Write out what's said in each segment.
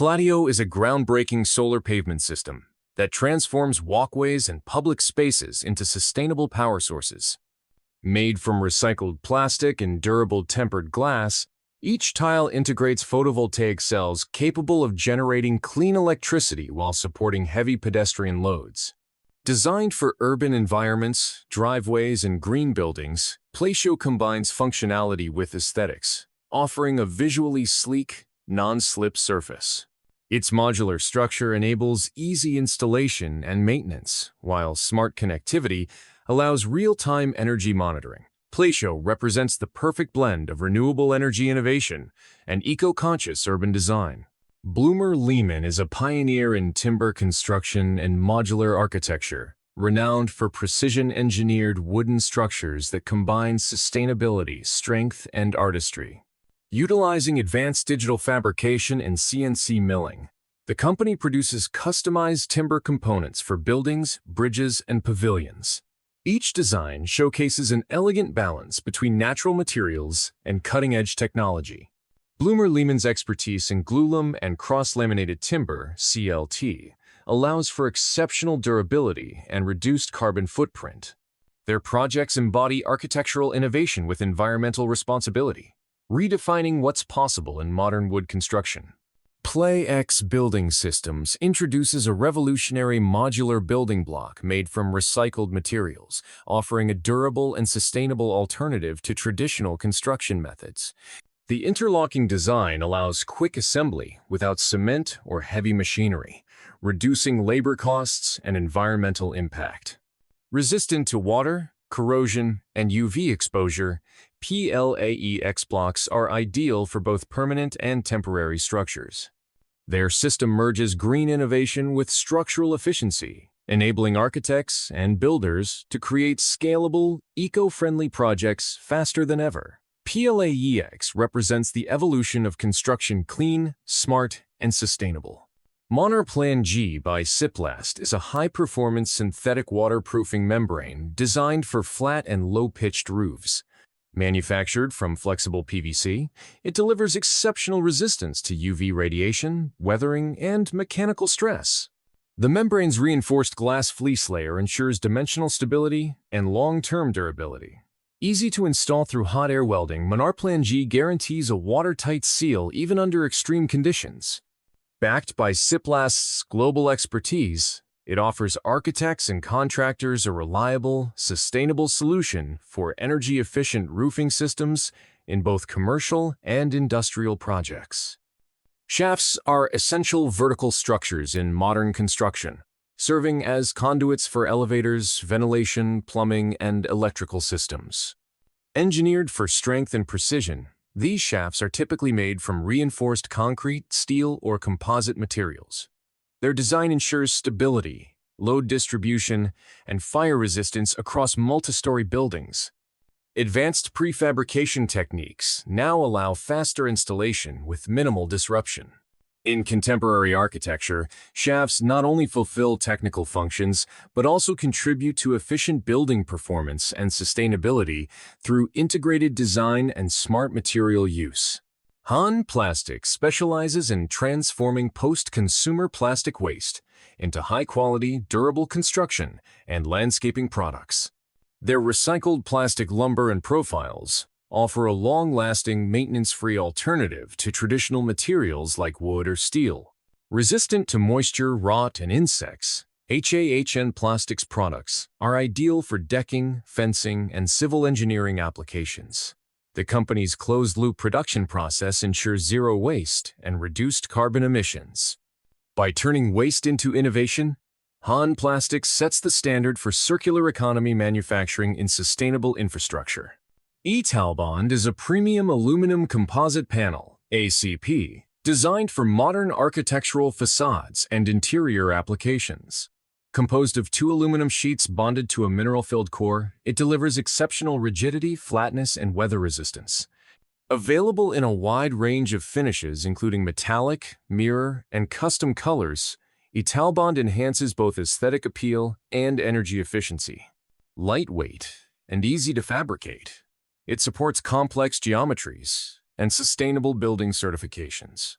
PLAEX is a groundbreaking solar pavement system that transforms walkways and public spaces into sustainable power sources. Made from recycled plastic and durable tempered glass, each tile integrates photovoltaic cells capable of generating clean electricity while supporting heavy pedestrian loads. Designed for urban environments, driveways, and green buildings, PLAEX combines functionality with aesthetics, offering a visually sleek, non-slip surface. Its modular structure enables easy installation and maintenance, while smart connectivity allows real-time energy monitoring. PLAEX represents the perfect blend of renewable energy innovation and eco-conscious urban design. Blumer Lehmann is a pioneer in timber construction and modular architecture, renowned for precision-engineered wooden structures that combine sustainability, strength, and artistry. Utilizing advanced digital fabrication and CNC milling, the company produces customized timber components for buildings, bridges, and pavilions. Each design showcases an elegant balance between natural materials and cutting-edge technology. Blumer Lehmann's expertise in glulam and cross-laminated timber (CLT) allows for exceptional durability and reduced carbon footprint. Their projects embody architectural innovation with environmental responsibility, redefining what's possible in modern wood construction. PLAEX Building Systems introduces a revolutionary modular building block made from recycled materials, offering a durable and sustainable alternative to traditional construction methods. The interlocking design allows quick assembly without cement or heavy machinery, reducing labor costs and environmental impact. Resistant to water, corrosion, and UV exposure, PLAEX blocks are ideal for both permanent and temporary structures. Their system merges green innovation with structural efficiency, enabling architects and builders to create scalable, eco-friendly projects faster than ever. PLAEX represents the evolution of construction clean, smart, and sustainable. Monarplan G Siplast is a high-performance synthetic waterproofing membrane designed for flat and low-pitched roofs. Manufactured from flexible PVC, it delivers exceptional resistance to UV radiation, weathering, and mechanical stress. The membrane's reinforced glass fleece layer ensures dimensional stability and long-term durability. Easy to install through hot air welding, Monarplan G guarantees a watertight seal even under extreme conditions. Backed by Siplast's global expertise, it offers architects and contractors a reliable, sustainable solution for energy-efficient roofing systems in both commercial and industrial projects. Shafts are essential vertical structures in modern construction, serving as conduits for elevators, ventilation, plumbing, and electrical systems. Engineered for strength and precision, these shafts are typically made from reinforced concrete, steel, or composite materials. Their design ensures stability, load distribution, and fire resistance across multi-story buildings. Advanced prefabrication techniques now allow faster installation with minimal disruption. In contemporary architecture, shafts not only fulfill technical functions, but also contribute to efficient building performance and sustainability through integrated design and smart material use. HAHN Plastics specializes in transforming post-consumer plastic waste into high-quality, durable construction and landscaping products. Their recycled plastic lumber and profiles offer a long-lasting, maintenance-free alternative to traditional materials like wood or steel. Resistant to moisture, rot, and insects, HAHN Plastics products are ideal for decking, fencing, and civil engineering applications. The company's closed-loop production process ensures zero waste and reduced carbon emissions. By turning waste into innovation, HAHN Plastics sets the standard for circular economy manufacturing in sustainable infrastructure. Etalbond is a premium aluminum composite panel (ACP) designed for modern architectural facades and interior applications. Composed of 2 aluminum sheets bonded to a mineral-filled core, it delivers exceptional rigidity, flatness, and weather resistance. Available in a wide range of finishes including metallic, mirror, and custom colors, Etalbond enhances both aesthetic appeal and energy efficiency. Lightweight and easy to fabricate, it supports complex geometries and sustainable building certifications.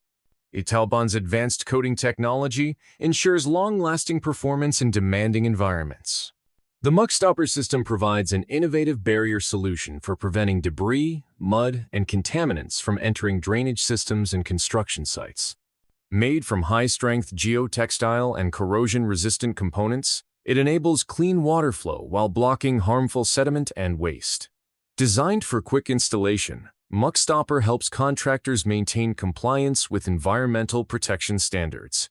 Etalbond's advanced coating technology ensures long-lasting performance in demanding environments. The MuckStopper system provides an innovative barrier solution for preventing debris, mud, and contaminants from entering drainage systems and construction sites. Made from high-strength geotextile and corrosion-resistant components, it enables clean water flow while blocking harmful sediment and waste. Designed for quick installation, MuckStopper helps contractors maintain compliance with environmental protection standards.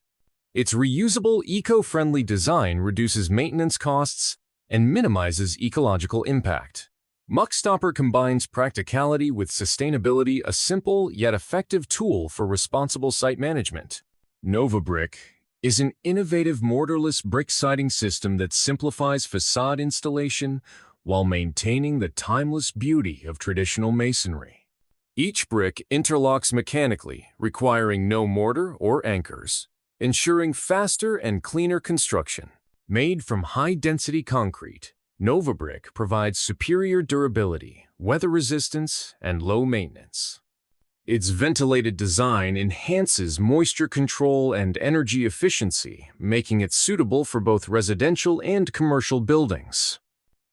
Its reusable, eco-friendly design reduces maintenance costs and minimizes ecological impact. MuckStopper combines practicality with sustainability, a simple yet effective tool for responsible site management. NovaBrick is an innovative mortarless brick siding system that simplifies facade installation while maintaining the timeless beauty of traditional masonry. Each brick interlocks mechanically, requiring no mortar or anchors, ensuring faster and cleaner construction. Made from high-density concrete, NovaBrick provides superior durability, weather resistance, and low maintenance. Its ventilated design enhances moisture control and energy efficiency, making it suitable for both residential and commercial buildings.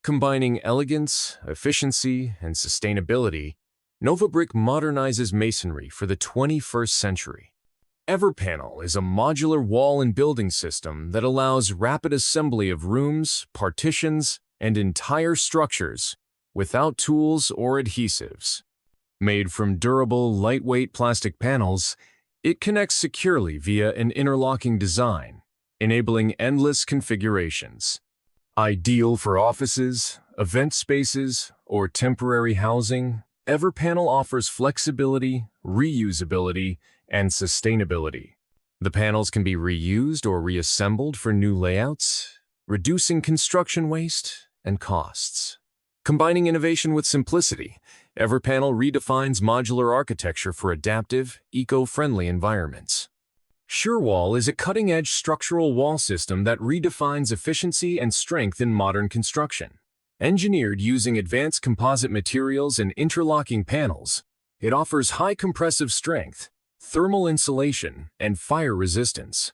Combining elegance, efficiency, and sustainability, NovaBrick modernizes masonry for the 21st century. EverPanel is a modular wall and building system that allows rapid assembly of rooms, partitions, and entire structures without tools or adhesives. Made from durable, lightweight plastic panels, it connects securely via an interlocking design, enabling endless configurations. Ideal for offices, event spaces, or temporary housing, EverPanel offers flexibility, reusability, and sustainability. The panels can be reused or reassembled for new layouts, reducing construction waste and costs. Combining innovation with simplicity, EverPanel redefines modular architecture for adaptive, eco-friendly environments. SureWall is a cutting-edge structural wall system that redefines efficiency and strength in modern construction. Engineered using advanced composite materials and interlocking panels, it offers high compressive strength, thermal insulation, and fire resistance.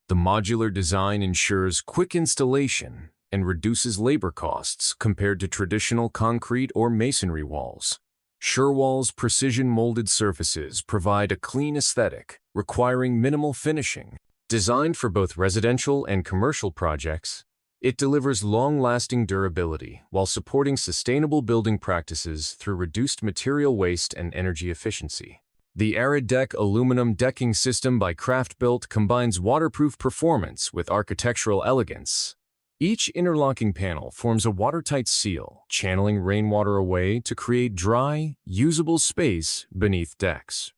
The modular design ensures quick installation and reduces labor costs compared to traditional concrete or masonry walls. SureWall's precision-molded surfaces provide a clean aesthetic, requiring minimal finishing. Designed for both residential and commercial projects, it delivers long-lasting durability while supporting sustainable building practices through reduced material waste and energy efficiency. The AridDeck aluminum decking system by CraftBuilt combines waterproof performance with architectural elegance. Each interlocking panel forms a watertight seal, channeling rainwater away to create dry, usable space beneath decks.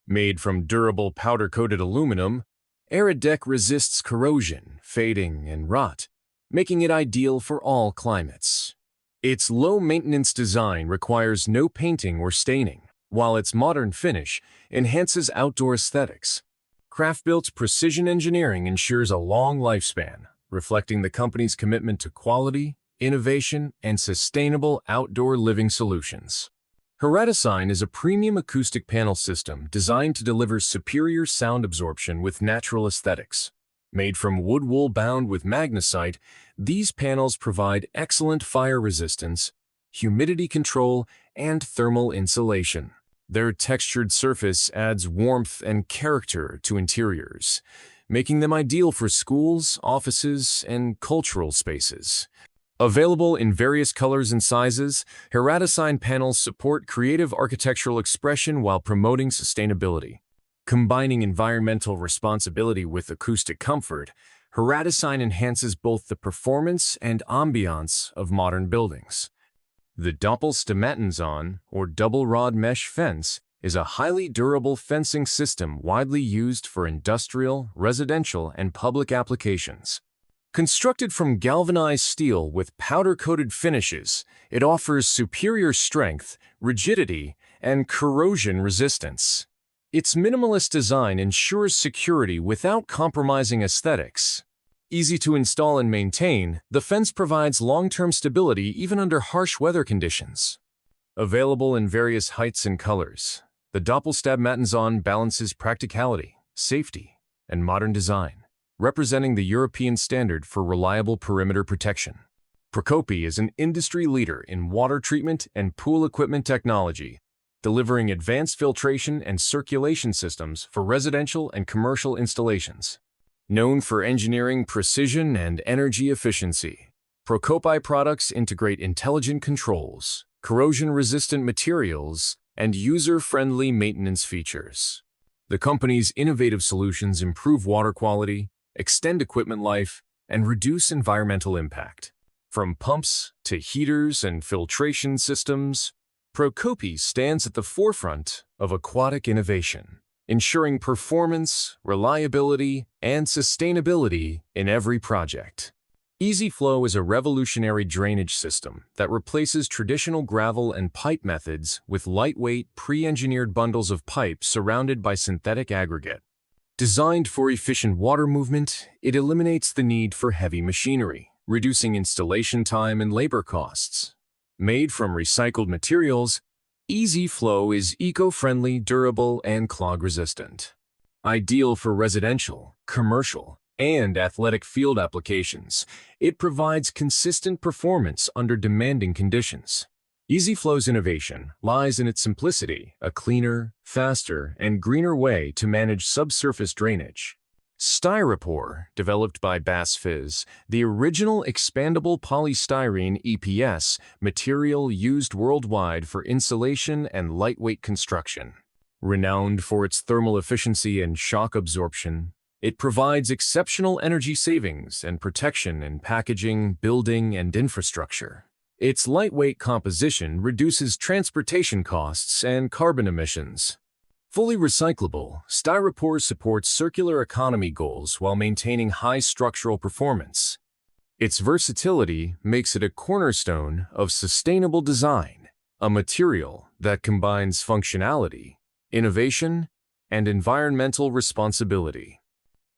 Made from durable powder-coated aluminum, AridDeck resists corrosion, fading, and rot, making it ideal for all climates. Its low-maintenance design requires no painting or staining, while its modern finish enhances outdoor aesthetics. CraftBuilt's precision engineering ensures a long lifespan, reflecting the company's commitment to quality, innovation, and sustainable outdoor living solutions. HAHN is a premium acoustic panel system designed to deliver superior sound absorption with natural aesthetics. Made from wood wool bound with magnesite, these panels provide excellent fire resistance, humidity control, and thermal insulation. Their textured surface adds warmth and character to interiors, making them ideal for schools, offices, and cultural spaces. Available in various colors and sizes, HAHN panels support creative architectural expression while promoting sustainability. Combining environmental responsibility with acoustic comfort, HAHN enhances both the performance and ambiance of modern buildings. The Doppelstamattenzahn, or double-rod mesh fence, is a highly durable fencing system widely used for industrial, residential, and public applications. Constructed from galvanized steel with powder-coated finishes, it offers superior strength, rigidity, and corrosion resistance. Its minimalist design ensures security without compromising aesthetics. Easy to install and maintain, the fence provides long-term stability even under harsh weather conditions. Available in various heights and colors, the Doppelstamattenzahn balances practicality, safety, and modern design, representing the European standard for reliable perimeter protection. Procopi is an industry leader in water treatment and pool equipment technology, delivering advanced filtration and circulation systems for residential and commercial installations. Known for engineering precision and energy efficiency, Procopi products integrate intelligent controls, corrosion-resistant materials, and user-friendly maintenance features. The company's innovative solutions improve water quality, extend equipment life, and reduce environmental impact. From pumps to heaters and filtration systems, Procopi stands at the forefront of aquatic innovation, ensuring performance, reliability, and sustainability in every project. EasyFlow is a revolutionary drainage system that replaces traditional gravel and pipe methods with lightweight, pre-engineered bundles of pipe surrounded by synthetic aggregate. Designed for efficient water movement, it eliminates the need for heavy machinery, reducing installation time and labor costs. Made from recycled materials, EasyFlow is eco-friendly, durable, and clog-resistant. Ideal for residential, commercial, and athletic field applications, it provides consistent performance under demanding conditions. EasyFlow's innovation lies in its simplicity, a cleaner, faster, and greener way to manage subsurface drainage. Styropor, developed by BASF, the original expandable polystyrene EPS material used worldwide for insulation and lightweight construction. Renowned for its thermal efficiency and shock absorption, it provides exceptional energy savings and protection in packaging, building, and infrastructure. Its lightweight composition reduces transportation costs and carbon emissions. Fully recyclable, Styropor supports circular economy goals while maintaining high structural performance. Its versatility makes it a cornerstone of sustainable design, a material that combines functionality, innovation, and environmental responsibility.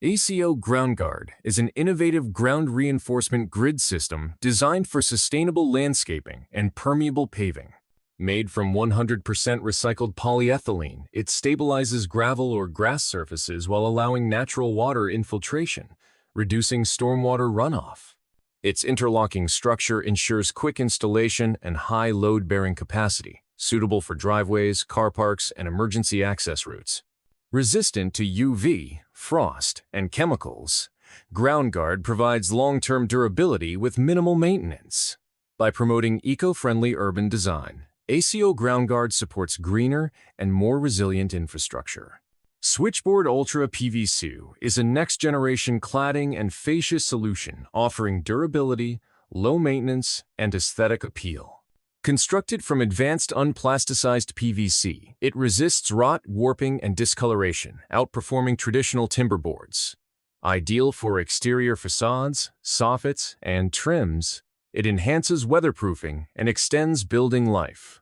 ACO GroundGuard is an innovative ground reinforcement grid system designed for sustainable landscaping and permeable paving. Made from 100% recycled polyethylene, it stabilizes gravel or grass surfaces while allowing natural water infiltration, reducing stormwater runoff. Its interlocking structure ensures quick installation and high load-bearing capacity, suitable for driveways, car parks, and emergency access routes. Resistant to UV, frost, and chemicals, GroundGuard provides long-term durability with minimal maintenance. By promoting eco-friendly urban design, ACO GroundGuard supports greener and more resilient infrastructure. Switchboard Ultra PVC is a next-generation cladding and fascia solution offering durability, low maintenance, and aesthetic appeal. Constructed from advanced unplasticized PVC, it resists rot, warping, and discoloration, outperforming traditional timber boards. Ideal for exterior facades, soffits, and trims, it enhances weatherproofing and extends building life.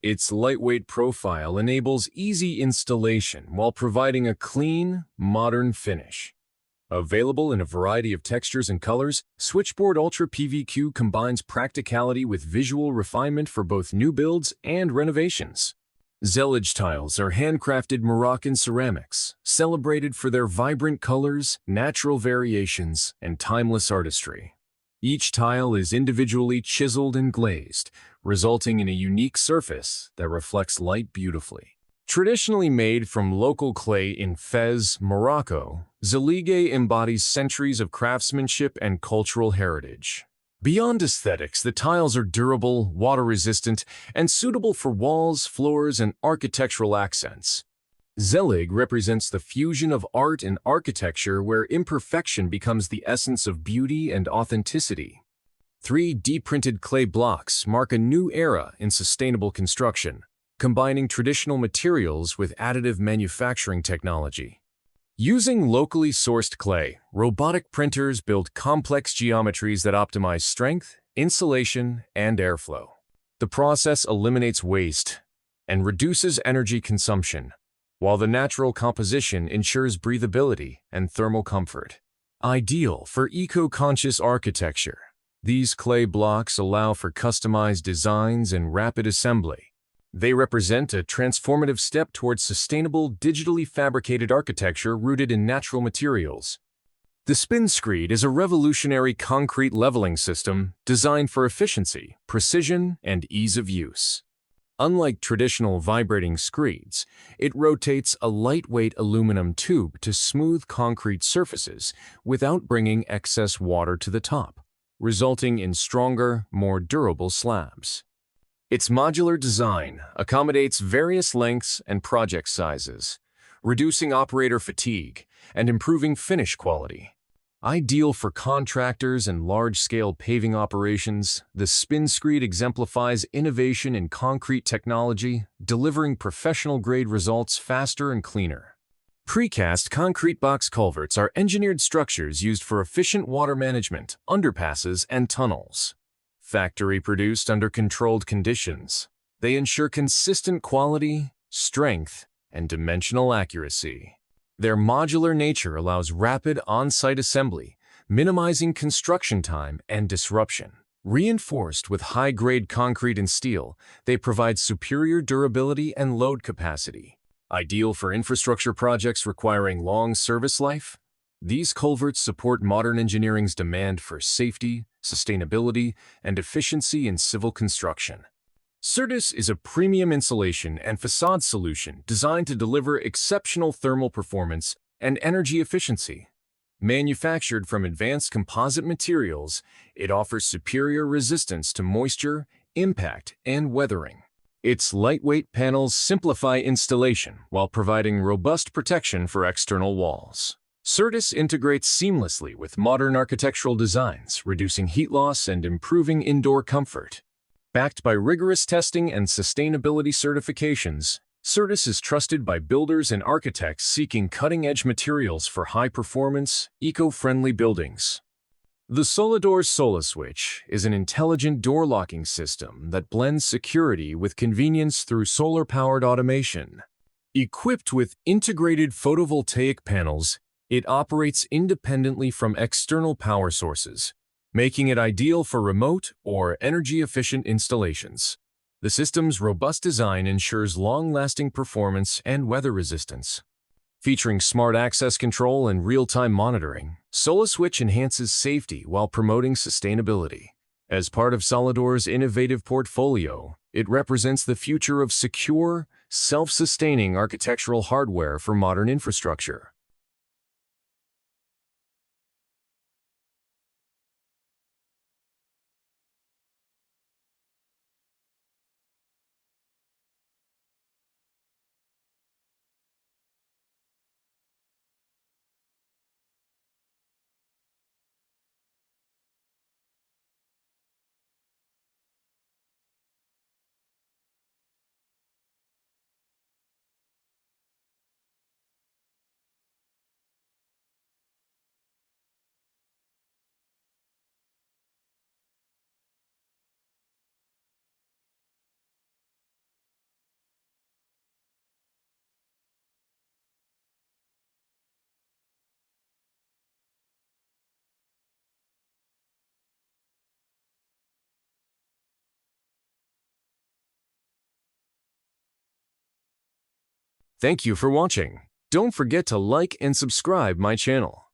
Its lightweight profile enables easy installation while providing a clean, modern finish. Available in a variety of textures and colors, Switchboard Ultra PVQ combines practicality with visual refinement for both new builds and renovations. Zellige tiles are handcrafted Moroccan ceramics, celebrated for their vibrant colors, natural variations, and timeless artistry. Each tile is individually chiseled and glazed, resulting in a unique surface that reflects light beautifully. Traditionally made from local clay in Fez, Morocco, Zellige embodies centuries of craftsmanship and cultural heritage. Beyond aesthetics, the tiles are durable, water-resistant, and suitable for walls, floors, and architectural accents. Zellige represents the fusion of art and architecture where imperfection becomes the essence of beauty and authenticity. 3D-printed clay blocks mark a new era in sustainable construction, combining traditional materials with additive manufacturing technology. Using locally sourced clay, robotic printers build complex geometries that optimize strength, insulation, and airflow. The process eliminates waste and reduces energy consumption, while the natural composition ensures breathability and thermal comfort. Ideal for eco-conscious architecture, these clay blocks allow for customized designs and rapid assembly, They represent a transformative step towards sustainable, digitally fabricated architecture rooted in natural materials. The spin screed is a revolutionary concrete leveling system designed for efficiency, precision, and ease of use. Unlike traditional vibrating screeds, it rotates a lightweight aluminum tube to smooth concrete surfaces without bringing excess water to the top, resulting in stronger, more durable slabs. Its modular design accommodates various lengths and project sizes, reducing operator fatigue and improving finish quality. Ideal for contractors and large-scale paving operations, the spin screed exemplifies innovation in concrete technology, delivering professional-grade results faster and cleaner. Precast concrete box culverts are engineered structures used for efficient water management, underpasses, and tunnels. Factory-produced under controlled conditions, they ensure consistent quality, strength, and dimensional accuracy. Their modular nature allows rapid on-site assembly, minimizing construction time and disruption. Reinforced with high-grade concrete and steel, they provide superior durability and load capacity. Ideal for infrastructure projects requiring long service life, these culverts support modern engineering's demand for safety, sustainability, and efficiency in civil construction. Certus is a premium insulation and facade solution designed to deliver exceptional thermal performance and energy efficiency. Manufactured from advanced composite materials, it offers superior resistance to moisture, impact, and weathering. Its lightweight panels simplify installation while providing robust protection for external walls. Certus integrates seamlessly with modern architectural designs, reducing heat loss and improving indoor comfort. Backed by rigorous testing and sustainability certifications, Certus is trusted by builders and architects seeking cutting-edge materials for high-performance, eco-friendly buildings. The Solidor SolaSwitch is an intelligent door locking system that blends security with convenience through solar-powered automation. Equipped with integrated photovoltaic panels, it operates independently from external power sources, making it ideal for remote or energy-efficient installations. The system's robust design ensures long-lasting performance and weather resistance. Featuring smart access control and real-time monitoring, SolaSwitch enhances safety while promoting sustainability. As part of Solidor's innovative portfolio, it represents the future of secure, self-sustaining architectural hardware for modern infrastructure. Thank you for watching. Don't forget to like and subscribe my channel.